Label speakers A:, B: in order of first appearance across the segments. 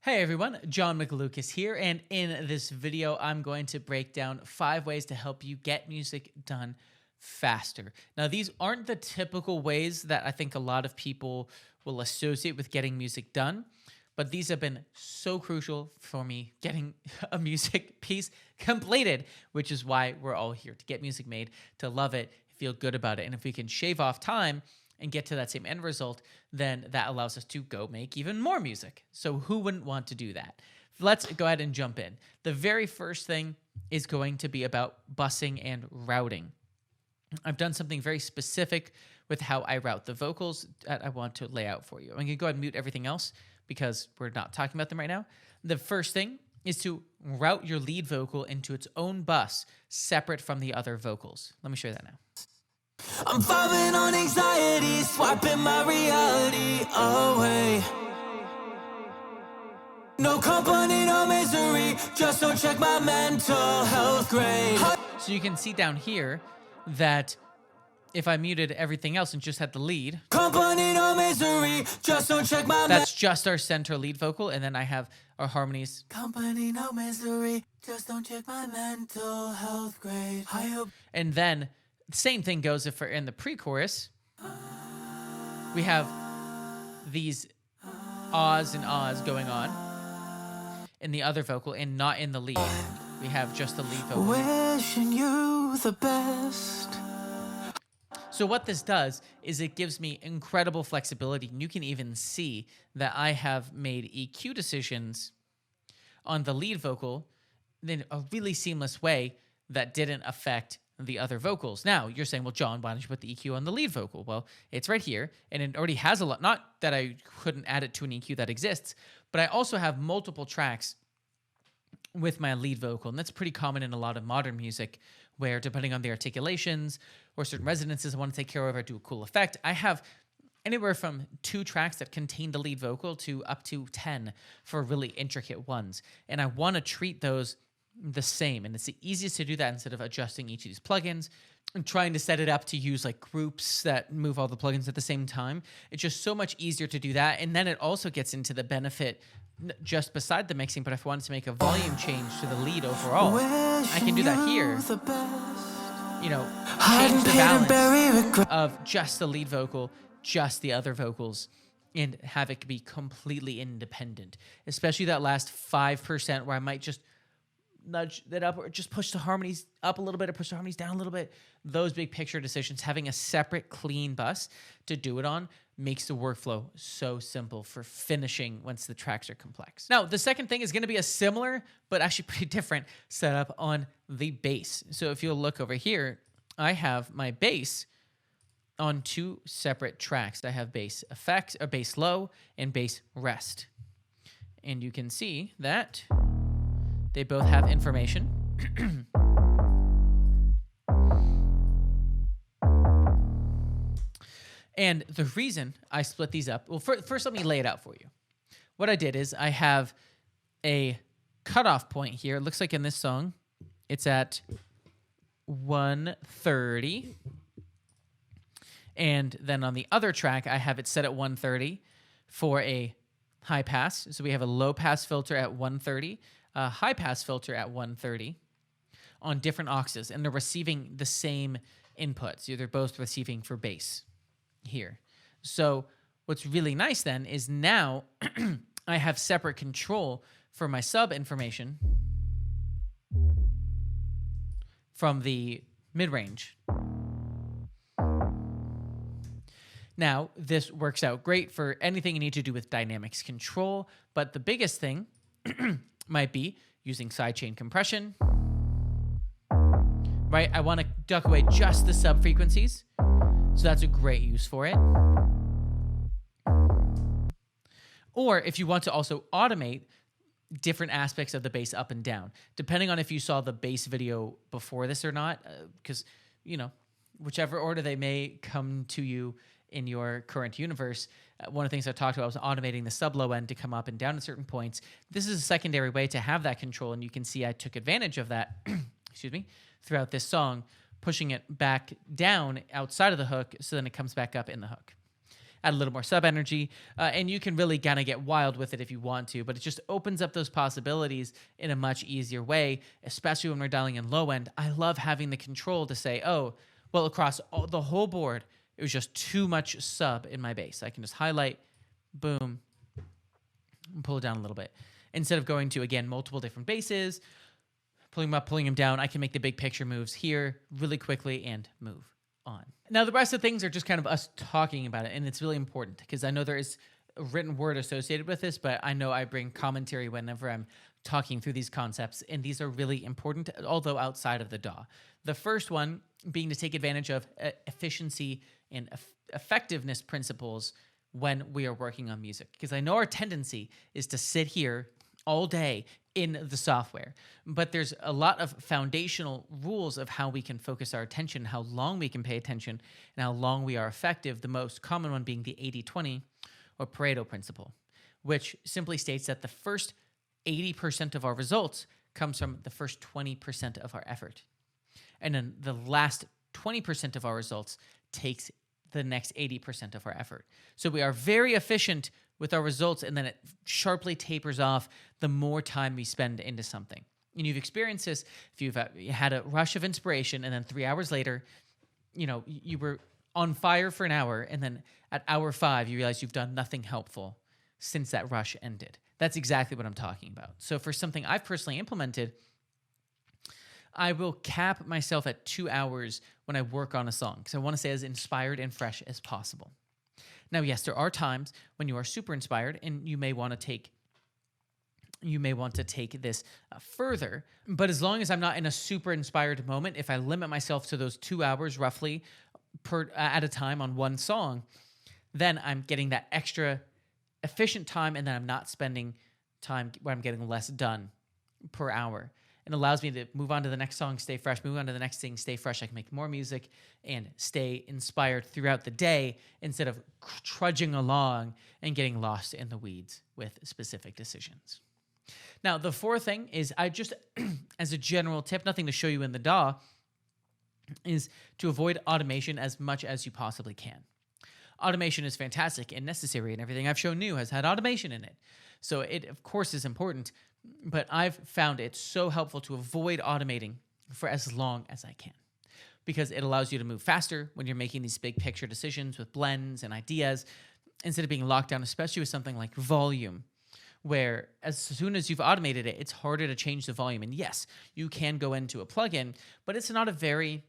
A: Hey everyone, John McLucas here, and in this video, I'm going to break down 5 ways to help you get music done faster. Now, these aren't the typical ways that I think a lot of people will associate with getting music done, but these have been so crucial for me getting a music piece completed, which is why we're all here, to get music made, to love it, feel good about it. And if we can shave off time and get to that same end result, then that allows us to go make even more music. So who wouldn't want to do that? Let's go ahead and jump in. The very first thing is going to be about bussing and routing. I've done something very specific with how I route the vocals that I want to lay out for you. I'm going to go ahead and mute everything else because we're not talking about them right now. The first thing is to route your lead vocal into its own bus, separate from the other vocals. Let me show you that now.
B: I'm falling on anxiety, swiping my reality away. No company, no misery, just don't check my mental health grade.
A: So you can see down here that if I muted everything else and just had the lead,
B: Company, no misery, just don't check my
A: that's just our center lead vocal, and then I have our harmonies.
B: Company, no misery, just don't check my mental health grade.
A: And then the same thing goes if we're in the pre-chorus. We have these ahs and ahs going on in the other vocal and not in the lead. We have just the lead vocal.
B: Wishing you the best.
A: So what this does is it gives me incredible flexibility. And you can even see that I have made EQ decisions on the lead vocal in a really seamless way that didn't affect the other vocals. Now, you're saying, well, John, why don't you put the EQ on the lead vocal? Well, it's right here, and it already has a lot. Not that I couldn't add it to an EQ that exists, but I also have multiple tracks with my lead vocal, and that's pretty common in a lot of modern music, where depending on the articulations or certain resonances I want to take care of or do a cool effect, I have anywhere from 2 tracks that contain the lead vocal to up to 10 for really intricate ones. And I want to treat those the same, and it's the easiest to do that instead of adjusting each of these plugins and trying to set it up to use like groups that move all the plugins at the same time. It's just so much easier to do that, and then it also gets into the benefit just beside the mixing. But if I wanted to make a volume change to the lead overall, I can do that here. You know, change the balance of just the lead vocal, just the other vocals, and have it be completely independent. Especially that last 5% where I might just nudge that up or just push the harmonies up a little bit or push the harmonies down a little bit. Those big picture decisions, having a separate clean bus to do it on makes the workflow so simple for finishing once the tracks are complex. Now, the second thing is going to be a similar but actually pretty different setup on the bass. So if you'll look over here, I have my bass on 2 separate tracks. I have bass effects, or bass low, and bass rest. And you can see that they both have information. And the reason I split these up, well, first let me lay it out for you. What I did is I have a cutoff point here. It looks like in this song, it's at 130. And then on the other track, I have it set at 130 for a high pass. So we have a low pass filter at 130, a high pass filter at 130 on different auxes, and they're receiving the same inputs. They're both receiving for bass here. So what's really nice then is now I have separate control for my sub information from the mid-range. Now, this works out great for anything you need to do with dynamics control, but the biggest thing might be using sidechain compression, right? I want to duck away just the sub frequencies, so that's a great use for it. Or if you want to also automate different aspects of the bass up and down, depending on if you saw the bass video before this or not, because, you know, whichever order they may come to you in your current universe, one of the things I talked about was automating the sub low end to come up and down at certain points. This is a secondary way to have that control, and you can see I took advantage of that, excuse me, throughout this song, pushing it back down outside of the hook so then it comes back up in the hook. add a little more sub energy, and you can really kind of get wild with it if you want to, but it just opens up those possibilities in a much easier way, especially when we're dialing in low end. I love having the control to say, oh, well, across the whole board, it was just too much sub in my bass. I can just highlight, boom, and pull it down a little bit. Instead of going to, again, multiple different basses, pulling them up, pulling them down, I can make the big picture moves here really quickly and move on. Now, the rest of things are just kind of us talking about it, and it's really important because I know there is a written word associated with this, but I know I bring commentary whenever I'm talking through these concepts, and these are really important, although outside of the DAW. The first one being to take advantage of efficiency and effectiveness principles when we are working on music, because I know our tendency is to sit here all day in the software, but there's a lot of foundational rules of how we can focus our attention, how long we can pay attention, and how long we are effective, the most common one being the 80-20 or Pareto principle, which simply states that the first 80% of our results comes from the first 20% of our effort. And then the last 20% of our results takes the next 80% of our effort. So we are very efficient with our results, and then it sharply tapers off the more time we spend into something. And you've experienced this if you've had a rush of inspiration, and then 3 hours later, you were on fire for an hour, and then at hour 5, you realize you've done nothing helpful since that rush ended. That's exactly what I'm talking about. So for something I've personally implemented, I will cap myself at 2 hours when I work on a song because I want to stay as inspired and fresh as possible. Now, yes, there are times when you are super inspired and you may want to take this further, but as long as I'm not in a super inspired moment, if I limit myself to those 2 hours roughly at a time on one song, then I'm getting that extra efficient time, and then I'm not spending time where I'm getting less done per hour. It allows me to move on to the next song, stay fresh, move on to the next thing, stay fresh. I can make more music and stay inspired throughout the day instead of trudging along and getting lost in the weeds with specific decisions. Now, the fourth thing is I just, as a general tip, nothing to show you in the DAW, is to avoid automation as much as you possibly can. Automation is fantastic and necessary, and everything I've shown you has had automation in it. So it, of course, is important, but I've found it so helpful to avoid automating for as long as I can because it allows you to move faster when you're making these big picture decisions with blends and ideas instead of being locked down, especially with something like volume, where as soon as you've automated it, it's harder to change the volume. And yes, you can go into a plugin, but it's not a very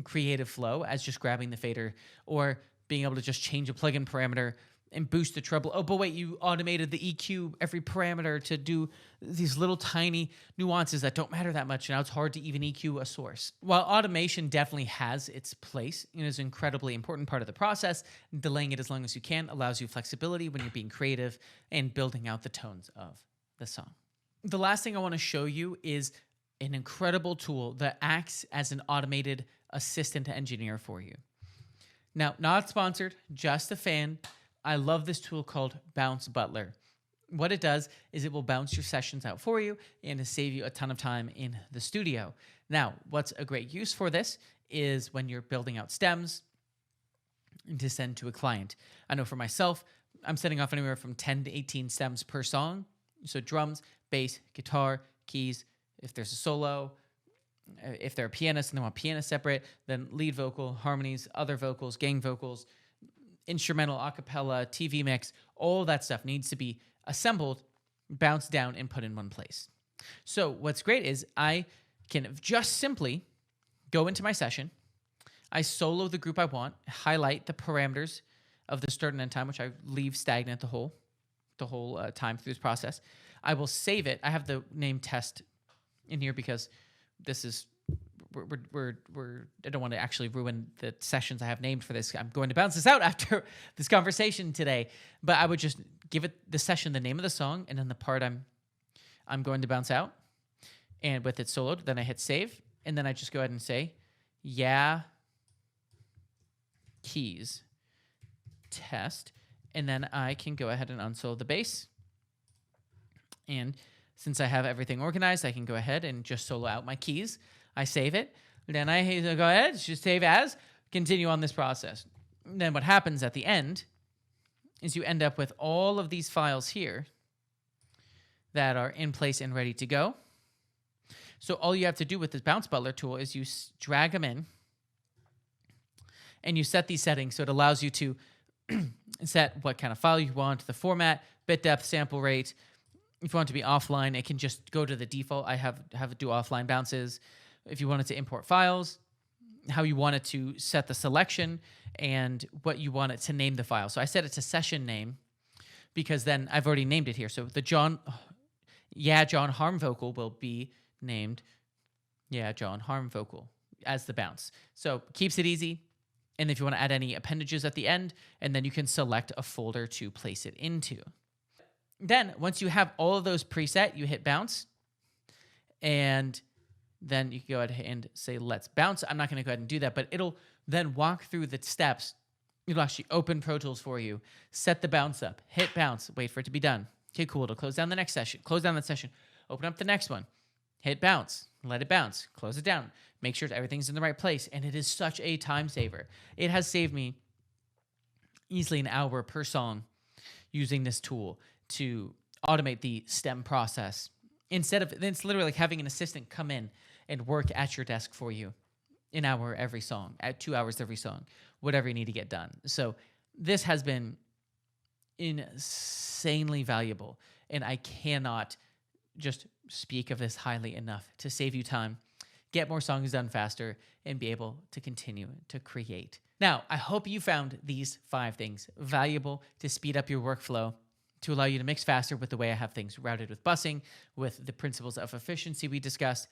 A: creative flow as just grabbing the fader or being able to just change a plugin parameter and boost the treble. Oh, but wait, you automated the EQ, every parameter to do these little tiny nuances that don't matter that much. Now it's hard to even EQ a source. While automation definitely has its place, it is an incredibly important part of the process. Delaying it as long as you can allows you flexibility when you're being creative and building out the tones of the song. The last thing I want to show you is an incredible tool that acts as an automated assistant engineer for you. Now, not sponsored, just a fan. I love this tool called Bounce Butler. What it does is it will bounce your sessions out for you and to save you a ton of time in the studio. Now, what's a great use for this is when you're building out stems to send to a client. I know for myself, I'm setting off anywhere from 10 to 18 stems per song. So drums, bass, guitar, keys, if there's a solo, if they're a pianist and they want piano separate, then lead vocal, harmonies, other vocals, gang vocals, instrumental, acapella, TV mix, all that stuff needs to be assembled, bounced down, and put in one place. So what's great is I can just simply go into my session, I solo the group I want, highlight the parameters of the start and end time, which I leave stagnant the whole time through this process. I will save it. I have the name test in here because this is I don't want to actually ruin the sessions I have named for this. I'm going to bounce this out after this conversation today, but I would just give it the session, the name of the song, and then the part I'm going to bounce out. And with it soloed, then I hit save, and then I just go ahead and say, yeah, keys, test, and then I can go ahead and unsolo the bass. And since I have everything organized, I can go ahead and just solo out my keys. I save it. Then I go ahead, just save as, continue on this process. And then what happens at the end is you end up with all of these files here that are in place and ready to go. So all you have to do with this Bounce Butler tool is you drag them in and you set these settings. So it allows you to set what kind of file you want, the format, bit depth, sample rate. If you want it to be offline, it can just go to the default. I have it do offline bounces. If you wanted to import files, how you want it to set the selection, and what you want it to name the file. So I set it to session name because then I've already named it here. So the John Harm vocal will be named John Harm vocal as the bounce. So keeps it easy. And if you want to add any appendages at the end, and then you can select a folder to place it into. Then once you have all of those preset, you hit bounce, and then you can go ahead and say, let's bounce. I'm not going to go ahead and do that, but it'll then walk through the steps. It'll actually open Pro Tools for you, set the bounce up, hit bounce, wait for it to be done. Okay, cool. It'll close down the next session, close down that session, open up the next one, hit bounce, let it bounce, close it down, make sure everything's in the right place. And it is such a time saver. It has saved me easily an hour per song using this tool to automate the stem process. Instead of, it's literally like having an assistant come in and work at your desk for you an hour every song, at 2 hours every song, whatever you need to get done. So this has been insanely valuable, and I cannot just speak of this highly enough to save you time, get more songs done faster, and be able to continue to create. Now, I hope you found these 5 things valuable to speed up your workflow, to allow you to mix faster with the way I have things routed with busing, with the principles of efficiency we discussed,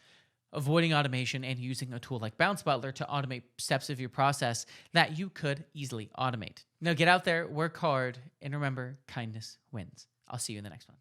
A: avoiding automation, and using a tool like Bounce Butler to automate steps of your process that you could easily automate. Now get out there, work hard, and remember, kindness wins. I'll see you in the next one.